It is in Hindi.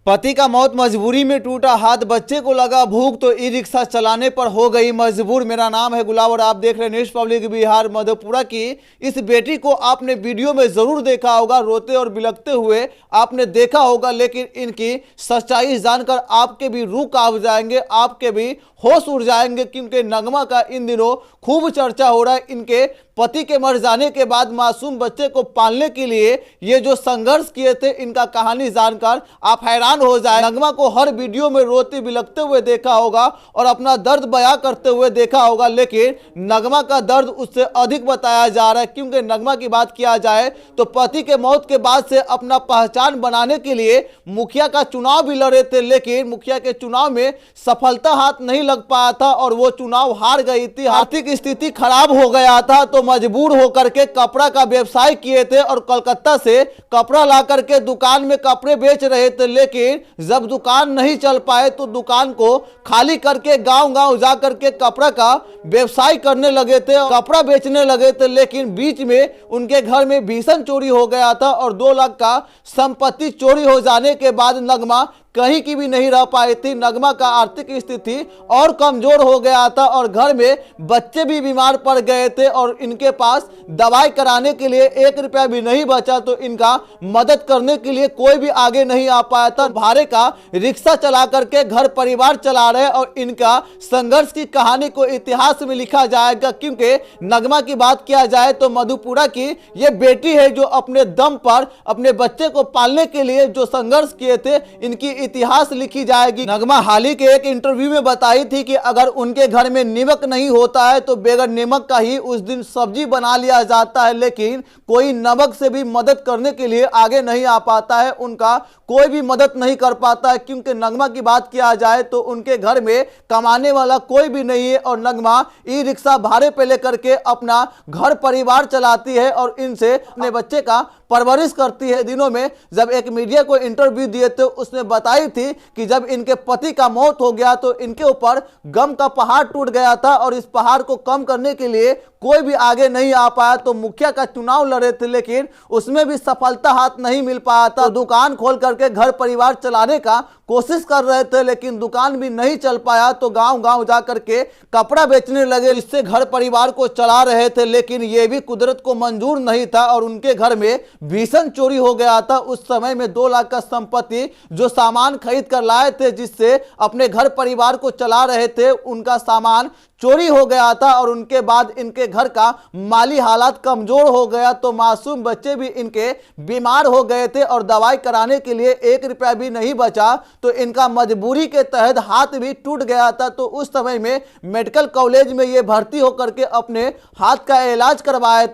पति का मौत, मजबूरी में टूटा हाथ, बच्चे को लगा भूख तो ई रिक्शा चलाने पर हो गई मजबूर। मेरा नाम है गुलाब और आप देख रहे हैं न्यूज़ पब्लिक बिहार। मधेपुरा की इस बेटी को आपने वीडियो में जरूर देखा होगा, रोते और बिलखते हुए आपने देखा होगा, लेकिन इनकी सच्चाई जानकर आपके भी रूह कांप जाएंगे, आपके भी होश उड़ जाएंगे, क्योंकि नगमा का इन दिनों खूब चर्चा हो रहा है। इनके पति के मर जाने के बाद मासूम बच्चे को पालने के लिए ये जो संघर्ष किए थे, इनका कहानी जानकर आप हैरान हो जाए। नगमा को हर वीडियो में रोते बिलखते हुए देखा होगा और अपना दर्द बयां करते हुए देखा होगा, लेकिन नगमा का दर्द उससे अधिक बताया जा रहा है। क्योंकि नगमा की बात किया जाए तो पति के मौत के बाद से अपना पहचान बनाने के लिए मुखिया का चुनाव भी लड़े थे, लेकिन मुखिया के चुनाव में सफलता हाथ नहीं लग पाया था और वो चुनाव हार गई थी। आर्थिक स्थिति खराब हो गया था तो मजबूर होकर के कपड़ा का व्यवसाय किए थे और कलकत्ता से कपड़ा ला करके दुकान में कपड़े बेच रहे थे। लेकिन जब दुकान नहीं चल पाए तो दुकान को खाली करके गांव-गांव जा करके कपड़ा का व्यवसाय करने लगे थे, कपड़ा बेचने लगे थे। लेकिन बीच में उनके घर में भीषण चोरी हो गया था और 2 लाख का संपत्ति चोरी हो जाने के बाद नगमा कहीं की भी नहीं रह पाई थी। नगमा का आर्थिक स्थिति और कमजोर हो गया था और घर में बच्चे भी बीमार पड़ गए थे और इनके पास दवाई कराने के लिए 1 रुपया भी नहीं बचा, तो इनका मदद करने के लिए कोई भी आगे नहीं आ पाया था। भाड़े का रिक्शा चला करके घर परिवार चला रहे और इनका संघर्ष की कहानी को इतिहास में लिखा जाएगा। क्योंकि नगमा की बात किया जाए तो मधेपुरा की ये बेटी है जो अपने दम पर अपने बच्चे को पालने के लिए जो संघर्ष किए थे, इनकी इतिहास लिखी जाएगी। नगमा हाल ही के एक इंटरव्यू में बताई थी कि अगर उनके घर में नमक नहीं होता है तो बेगर नमक का ही उस दिन सब्जी बना लिया जाता है, लेकिन कोई नमक से भी मदद करने के लिए आगे नहीं आ पाता है, उनका कोई भी मदद नहीं कर पाता है। क्योंकि नगमा की बात किया जाए तो उनके घर में कमाने वाला कोई भी नहीं है और नगमा ई रिक्शा भाड़े पे लेकर के अपना घर परिवार चलाती है और इनसे अपने बच्चे का परवरिश करती है। दिनों में जब एक मीडिया को इंटरव्यू दिए थे, उसने बताई थी कि जब इनके पति का मौत हो गया तो इनके ऊपर गम का पहाड़ टूट गया था और इस पहाड़ को कम करने के लिए कोई भी आगे नहीं आ पाया। तो मुखिया का चुनाव लड़े थे, लेकिन उसमें भी सफलता हाथ नहीं मिल पाया था। दुकान खोल करके घर परिवार चलाने का कोशिश कर रहे थे, लेकिन दुकान भी नहीं चल पाया तो गांव-गांव जा करके कपड़ा बेचने लगे, इससे घर परिवार को चला रहे थे। लेकिन यह भी कुदरत को मंजूर नहीं था और उनके घर में भीषण चोरी हो गया था। उस समय में 2 लाख का संपत्ति जो सामान खरीद कर लाए थे, जिससे अपने घर परिवार को चला रहे थे, उनका सामान चोरी हो गया था और उनके बाद इनके घर का माली हालात कमजोर हो गया। तो मासूम बच्चे भी इनके बीमार हो गए थे और दवाई कराने के लिए 1 रुपया भी नहीं बचा, तो इनका मजबूरी के तहत हाथ भी टूट गया था। तो उस समय में मेडिकल कॉलेज में ये भर्ती होकर के अपने हाथ का इलाज करवाए थे।